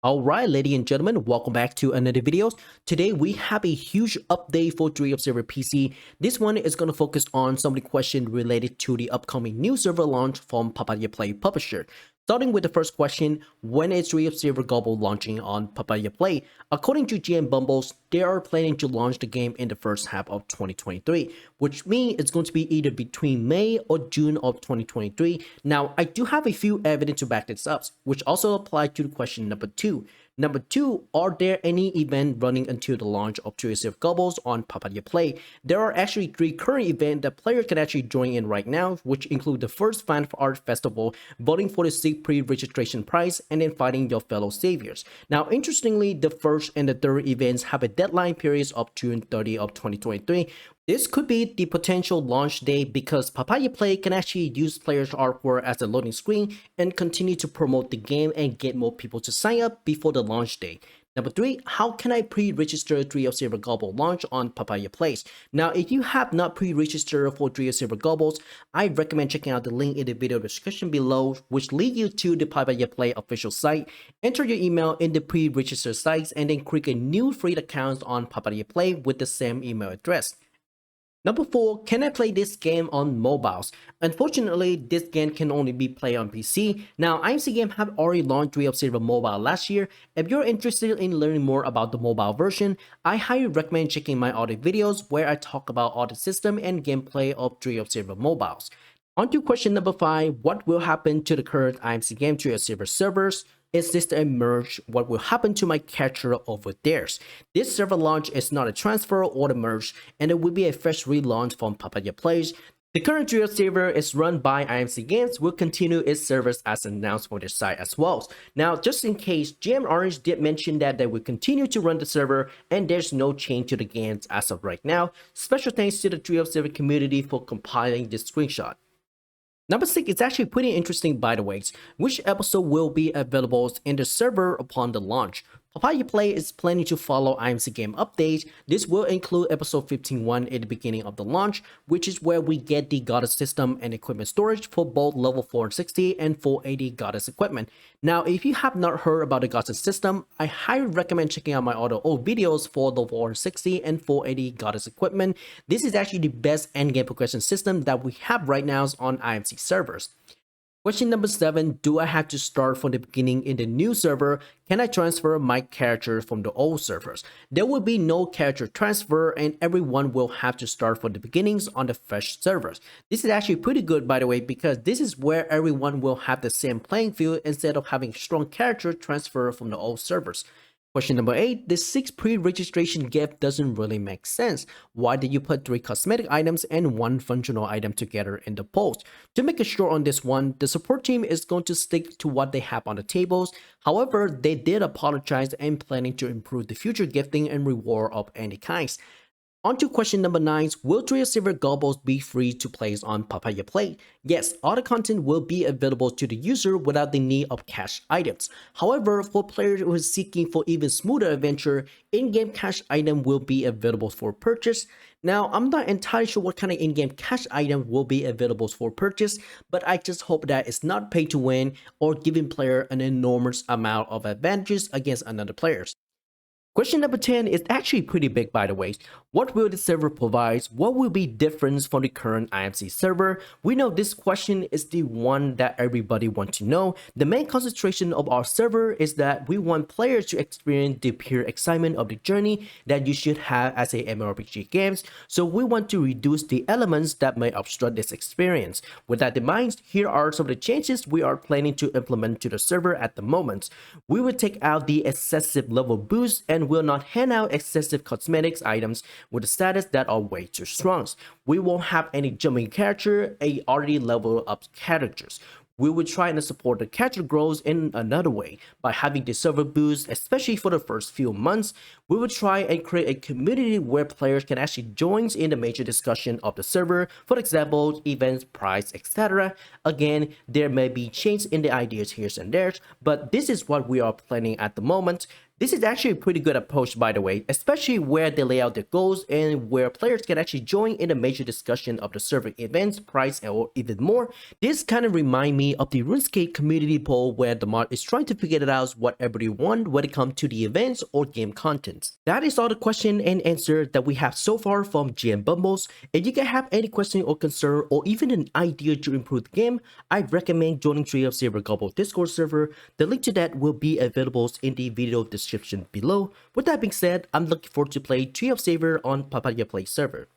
Alright, ladies and gentlemen, welcome back to another video. Today we have a huge update for Tree of Server PC. This one is going to focus on some of the questions related to the upcoming new server launch from Papaya Play publisher. Starting with the first question, when is Tree of Server Global launching on Papaya Play? According to GM Bumbles, they are planning to launch the game in the first half of 2023, which means it's going to be either between May or June of 2023. Now, I do have a few evidence to back this up, which also apply to the question number 2. Number 2, are there any event running until the launch of Tree of Server Globals on Papaya Play? There are actually 3 current events that players can actually join in right now, which include the first Fan Art Festival, voting for the 6th pre-registration prize, and then fighting your fellow saviors. Now, interestingly, the first and the third events have a deadline period of June 30 of 2023. This could be the potential launch day because Papaya Play can actually use players' artwork as a loading screen and continue to promote the game and get more people to sign up before the launch day. Number 3, how can I pre-register Tree of Server Global launch on Papaya Play? Now, if you have not pre-registered for Tree of Server Globals, I recommend checking out the link in the video description below, which leads you to the Papaya Play official site. Enter your email in the pre-register sites and then create a new free account on Papaya Play with the same email address. Number 4, can I play this game on mobiles? Unfortunately, this game can only be played on PC. Now, IMC Game have already launched Tree of Server Mobile last year. If you're interested in learning more about the mobile version, I highly recommend checking my other videos where I talk about all the system and gameplay of Tree of Server Mobiles. On to question number 5, what will happen to the current IMC Game Tree of Server servers? Is this a merge? What will happen to my character over there? This server launch is not a transfer or a merge, and it will be a fresh relaunch from Papaya Play. The current Tree of Server is run by IMC Games, will continue its service as announced for their site as well. Now, just in case, GM Orange did mention that they will continue to run the server and there's no change to the games as of right now. Special thanks to the Tree of Server community for compiling this screenshot. Number 6 is actually pretty interesting by the way, which episode will be available in the server upon the launch. Papaya Play is planning to follow IMC Game updates. This will include episode 15.1 at the beginning of the launch, which is where we get the goddess system and equipment storage for both level 460 and 480 goddess equipment. Now, if you have not heard about the goddess system, I highly recommend checking out my other old videos for the 460 and 480 goddess equipment. This is actually the best endgame progression system that we have right now on IMC servers. Question number 7, do I have to start from the beginning in the new server? Can I transfer my character from the old servers? There will be no character transfer and everyone will have to start from the beginnings on the fresh servers. This is actually pretty good by the way because this is where everyone will have the same playing field instead of having strong character transfer from the old servers. Question number 8, the 6th pre-registration gift doesn't really make sense. Why did you put 3 cosmetic items and 1 functional item together in the post? To make it short on this one, the support team is going to stick to what they have on the tables. However, they did apologize and planning to improve the future gifting and reward of any kinds. On to question number 9, will Tree of Server Globals be free to play on Papaya Play? Yes, all the content will be available to the user without the need of cash items. However, for players who are seeking for even smoother adventure, in-game cash item will be available for purchase. Now, I'm not entirely sure what kind of in-game cash item will be available for purchase, but I just hope that it's not pay to win or giving player an enormous amount of advantages against another players. Question number 10 is actually pretty big by the way. What will the server provide? What will be different from the current IMC server? We know this question is the one that everybody wants to know. The main concentration of our server is that we want players to experience the pure excitement of the journey that you should have as a MMORPG games. So we want to reduce the elements that may obstruct this experience. With that in mind, here are some of the changes we are planning to implement to the server at the moment. We will take out the excessive level boost and will not hand out excessive cosmetics items with the status that are way too strong. We won't have any jumping character, already level up characters. We will try and support the character growth in another way by having the server boost, especially for the first few months. We will try and create a community where players can actually join in the major discussion of the server, for example, events, price, etc. Again, there may be change in the ideas here and there, but this is what we are planning at the moment. This is actually a pretty good approach, by the way, especially where they lay out their goals and where players can actually join in a major discussion of the server events, price, or even more. This kind of remind me of the RuneScape community poll where the mod is trying to figure it out what everybody want when it comes to the events or game contents. That is all the question and answer that we have so far from GM Bumbles. If you guys have any question or concern or even an idea to improve the game, I recommend joining Tree of Saber Global Discord server. The link to that will be available in the video description below. With that being said, I'm looking forward to play Tree of Saber on Papaya Play server.